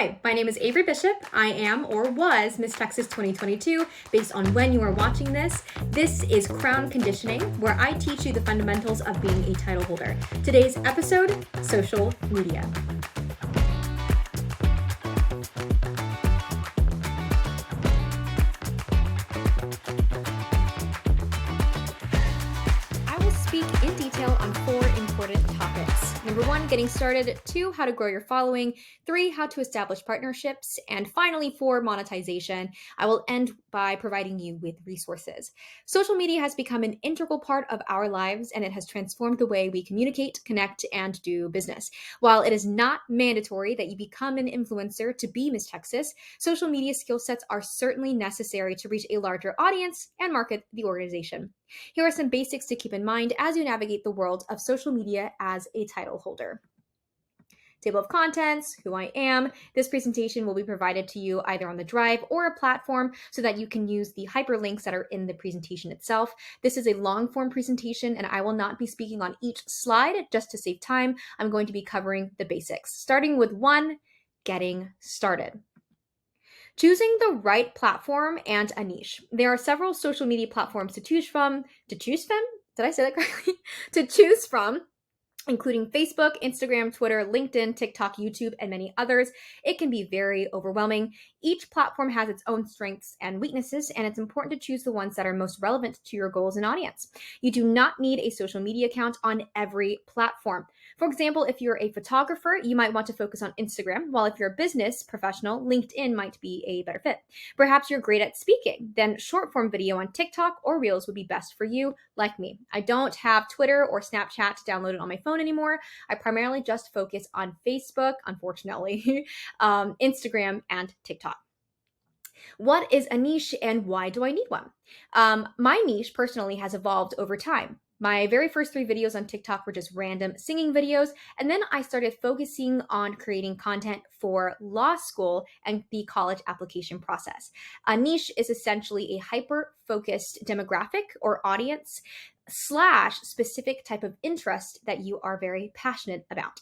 Hi, my name is Avery Bishop. I am or was Miss Texas 2022 based on when you are watching this. This is Crown Conditioning, where I teach you the fundamentals of being a title holder. Today's episode, social media. I will speak in detail on 4 important topics. Number 1, getting started. 2, how to grow your following. 3, how to establish partnerships. And finally, 4, monetization. I will end by providing you with resources. Social media has become an integral part of our lives, and it has transformed the way we communicate, connect, and do business. While it is not mandatory that you become an influencer to be Miss Texas, social media skill sets are certainly necessary to reach a larger audience and market the organization. Here are some basics to keep in mind as you navigate the world of social media as a title holder. Table of contents, who I am. This presentation will be provided to you either on the drive or a platform so that you can use the hyperlinks that are in the presentation itself. This is a long form presentation and I will not be speaking on each slide just to save time. I'm going to be covering the basics, starting with 1, getting started. Choosing the right platform and a niche. There are several social media platforms to choose from. Did I say that correctly? To choose from, including Facebook, Instagram, Twitter, LinkedIn, TikTok, YouTube, and many others. It can be very overwhelming. Each platform has its own strengths and weaknesses, and it's important to choose the ones that are most relevant to your goals and audience. You do not need a social media account on every platform. For example, if you're a photographer, you might want to focus on Instagram, while if you're a business professional, LinkedIn might be a better fit. Perhaps you're great at speaking, then short form video on TikTok or Reels would be best for you, like me. I don't have Twitter or Snapchat downloaded on my phone anymore. I primarily just focus on Facebook, unfortunately, Instagram, and TikTok. What is a niche and why do I need one? My niche personally has evolved over time. My very first 3 videos on TikTok were just random singing videos, and then I started focusing on creating content for law school and the college application process. A niche is essentially a hyper-focused demographic or audience / specific type of interest that you are very passionate about.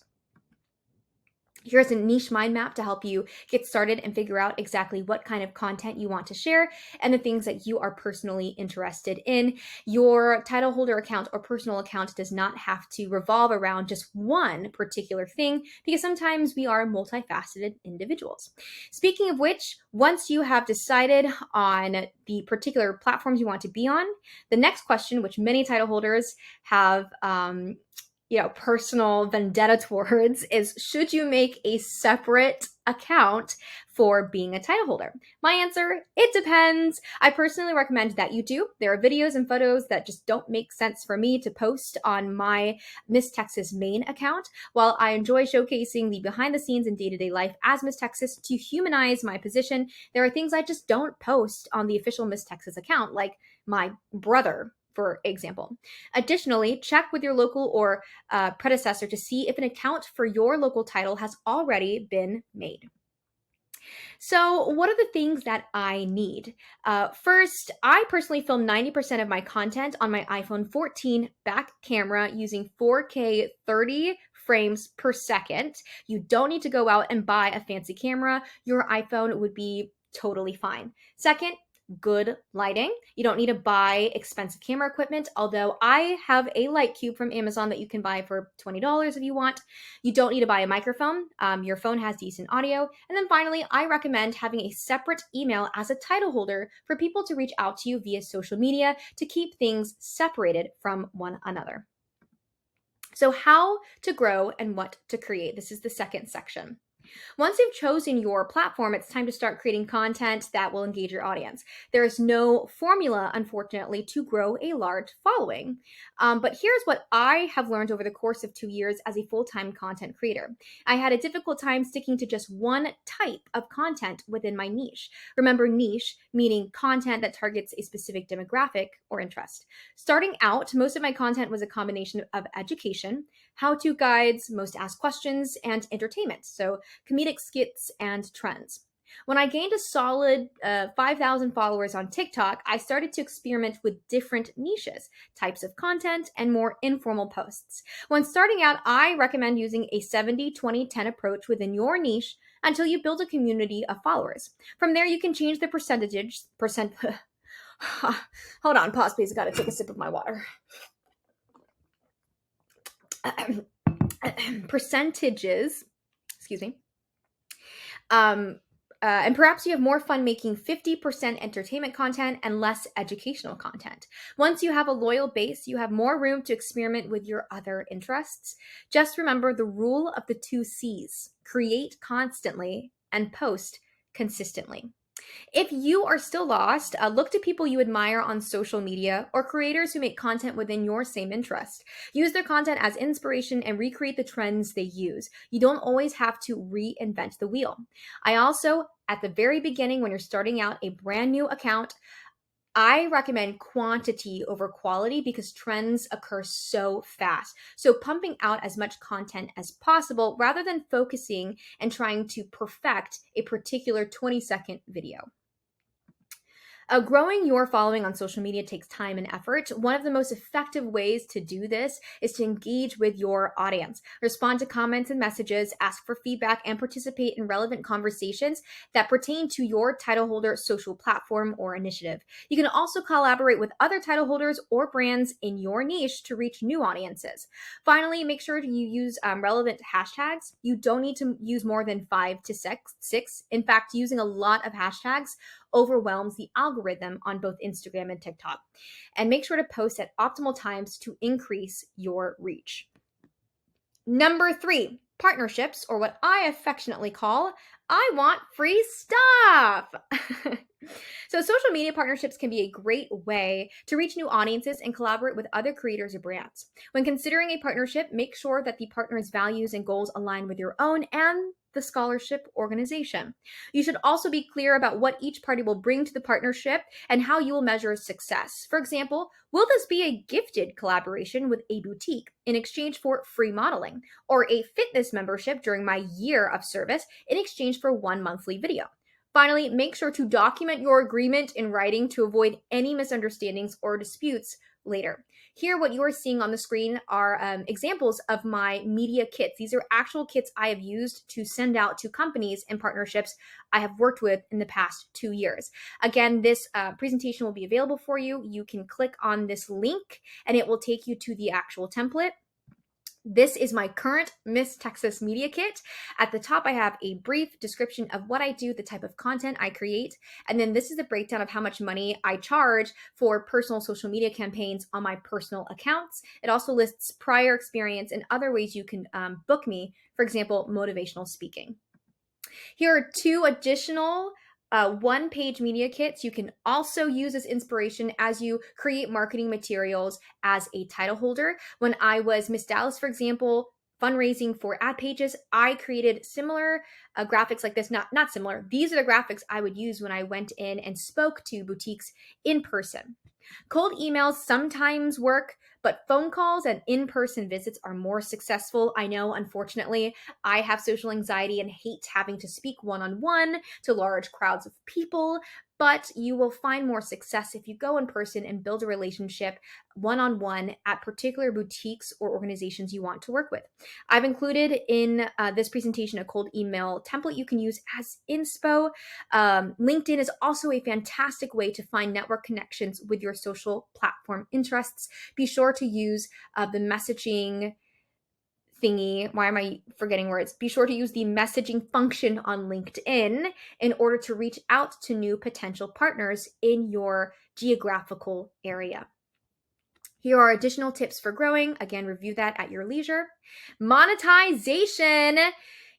Here's a niche mind map to help you get started and figure out exactly what kind of content you want to share and the things that you are personally interested in. Your title holder account or personal account does not have to revolve around just one particular thing because sometimes we are multifaceted individuals. Speaking of which, once you have decided on the particular platforms you want to be on, the next question, which many title holders have personal vendetta towards, is should you make a separate account for being a title holder? My answer, it depends. I personally recommend that you do. There are videos and photos that just don't make sense for me to post on my Miss Texas main account. While I enjoy showcasing the behind the scenes and day-to-day life as Miss Texas to humanize my position, there are things I just don't post on the official Miss Texas account, like my brother, for example. Additionally, check with your local or predecessor to see if an account for your local title has already been made. So what are the things that I need? First, I personally film 90% of my content on my iPhone 14 back camera using 4K 30 frames per second. You don't need to go out and buy a fancy camera. Your iPhone would be totally fine. Second, good lighting. You don't need to buy expensive camera equipment, although I have a light cube from Amazon that you can buy for $20 if you want. You don't need to buy a microphone. Your phone has decent audio. And then finally, I recommend having a separate email as a title holder for people to reach out to you via social media to keep things separated from one another. So how to grow and what to create. This is the second section. Once you've chosen your platform, it's time to start creating content that will engage your audience. There is no formula, unfortunately, to grow a large following. But here's what I have learned over the course of 2 years as a full-time content creator. I had a difficult time sticking to just one type of content within my niche. Remember, niche meaning content that targets a specific demographic or interest. Starting out, most of my content was a combination of education, how-to guides, most asked questions, and entertainment. So comedic skits and trends. When I gained a solid 5,000 followers on TikTok, I started to experiment with different niches, types of content, and more informal posts. When starting out, I recommend using a 70-20-10 approach within your niche until you build a community of followers. From there, you can change the hold on, pause please, I gotta take a sip of my water. Percentages, excuse me. And perhaps you have more fun making 50% entertainment content and less educational content. Once you have a loyal base, you have more room to experiment with your other interests. Just remember the rule of the 2 C's: create constantly and post consistently. If you are still lost, look to people you admire on social media or creators who make content within your same interest. Use their content as inspiration and recreate the trends they use. You don't always have to reinvent the wheel. I also, at the very beginning, when you're starting out a brand new account, I recommend quantity over quality because trends occur so fast. So pumping out as much content as possible rather than focusing and trying to perfect a particular 20-second video. Growing your following on social media takes time and effort. One of the most effective ways to do this is to engage with your audience. Respond to comments and messages, ask for feedback, and participate in relevant conversations that pertain to your title holder social platform or initiative. You can also collaborate with other title holders or brands in your niche to reach new audiences. Finally, make sure you use relevant hashtags. You don't need to use more than 5 to 6. In fact, using a lot of hashtags overwhelms the algorithm on both Instagram and TikTok. And make sure to post at optimal times to increase your reach. Number 3, partnerships, or what I affectionately call, I want free stuff. So social media partnerships can be a great way to reach new audiences and collaborate with other creators or brands. When considering a partnership, make sure that the partner's values and goals align with your own and the scholarship organization. You should also be clear about what each party will bring to the partnership and how you will measure success. For example, will this be a gifted collaboration with a boutique in exchange for free modeling, or a fitness membership during my year of service in exchange for 1 monthly video? Finally, make sure to document your agreement in writing to avoid any misunderstandings or disputes later. Here, what you are seeing on the screen are examples of my media kits. These are actual kits I have used to send out to companies and partnerships I have worked with in the past 2 years. Again, this presentation will be available for you. You can click on this link and it will take you to the actual template. This is my current Miss Texas Media Kit. At the top, I have a brief description of what I do, the type of content I create, and then this is a breakdown of how much money I charge for personal social media campaigns on my personal accounts. It also lists prior experience and other ways you can book me, for example, motivational speaking. Here are 2 additional 1-page media kits you can also use as inspiration as you create marketing materials as a title holder. When I was Miss Dallas, for example, fundraising for ad pages, I created similar graphics like this. Not similar. These are the graphics I would use when I went in and spoke to boutiques in person. Cold emails sometimes work, but phone calls and in-person visits are more successful. I know, unfortunately, I have social anxiety and hate having to speak one-on-one to large crowds of people, but you will find more success if you go in person and build a relationship one-on-one at particular boutiques or organizations you want to work with. I've included in this presentation a cold email template you can use as inspo. LinkedIn is also a fantastic way to find network connections with your social platform interests. Be sure to use the messaging thingy. Why am I forgetting words? Be sure to use the messaging function on LinkedIn in order to reach out to new potential partners in your geographical area. Here are additional tips for growing. Again, review that at your leisure. Monetization.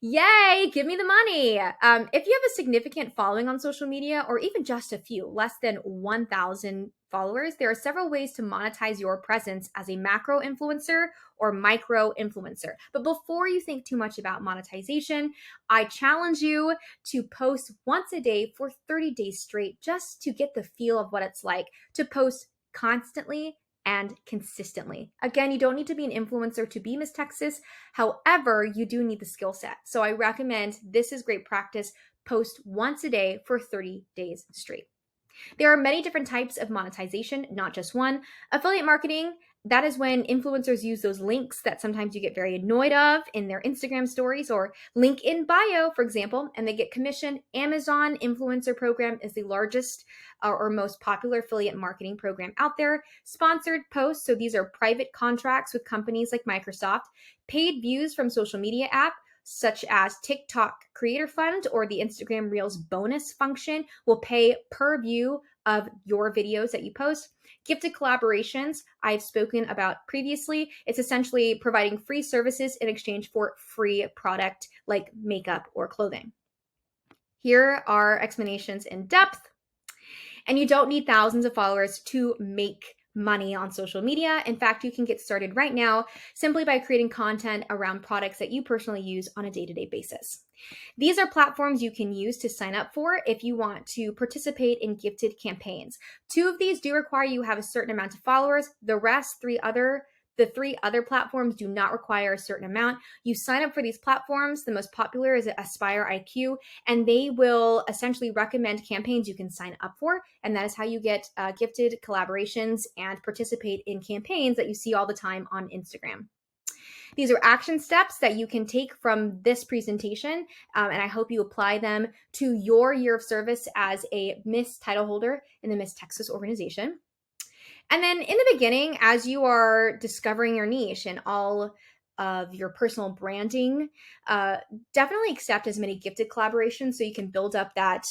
Yay, give me the money. If you have a significant following on social media, or even just a few, less than 1,000 followers, there are several ways to monetize your presence as a macro influencer or micro influencer. But before you think too much about monetization, I challenge you to post once a day for 30 days straight, just to get the feel of what it's like to post constantly and consistently. Again, you don't need to be an influencer to be Miss Texas. However, you do need the skill set. So I recommend this is great practice. Post once a day for 30 days straight. There are many different types of monetization, not just one. Affiliate marketing that is when influencers use those links that sometimes you get very annoyed of in their Instagram stories, or link in bio, for example, and they get commission. Amazon influencer program is the largest or most popular affiliate marketing program out there. Sponsored posts, so these are private contracts with companies like Microsoft. Paid views from social media app such as TikTok Creator Fund or the Instagram Reels bonus function will pay per view of your videos that you post. Gifted collaborations, I've spoken about previously. It's essentially providing free services in exchange for free product like makeup or clothing. Here are explanations in depth. And you don't need thousands of followers to make money on social media. In fact, you can get started right now simply by creating content around products that you personally use on a day-to-day basis. These are platforms you can use to sign up for if you want to participate in gifted campaigns. 2 of these do require you have a certain amount of followers. The 3 other platforms do not require a certain amount. You sign up for these platforms. The most popular is Aspire IQ, and they will essentially recommend campaigns you can sign up for. And that is how you get gifted collaborations and participate in campaigns that you see all the time on Instagram. These are action steps that you can take from this presentation, and I hope you apply them to your year of service as a Miss title holder in the Miss Texas organization. And then in the beginning, as you are discovering your niche and all of your personal branding, definitely accept as many gifted collaborations so you can build up that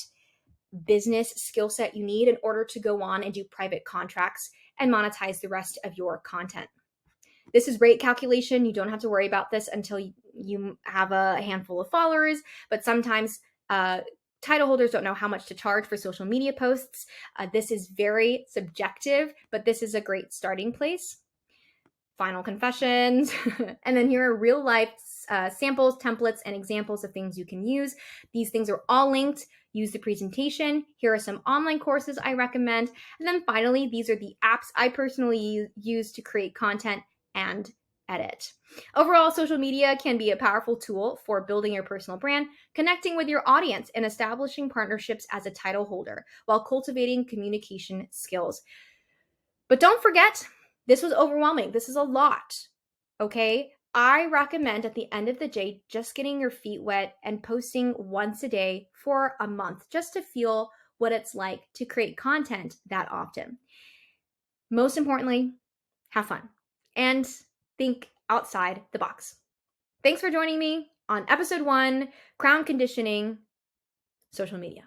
business skill set you need in order to go on and do private contracts and monetize the rest of your content. This is rate calculation. You don't have to worry about this until you have a handful of followers, but sometimes title holders don't know how much to charge for social media posts. This is very subjective, but this is a great starting place. Final confessions. And then here are real life samples, templates, and examples of things you can use. These things are all linked. Use the presentation. Here are some online courses I recommend. And then finally, these are the apps I personally use to create content and edit. Overall, social media can be a powerful tool for building your personal brand, connecting with your audience, and establishing partnerships as a title holder while cultivating communication skills. But don't forget, this was overwhelming. This is a lot, okay? I recommend at the end of the day, just getting your feet wet and posting once a day for a month, just to feel what it's like to create content that often. Most importantly, have fun and think outside the box. Thanks for joining me on episode 1, Crown Conditioning, Social Media.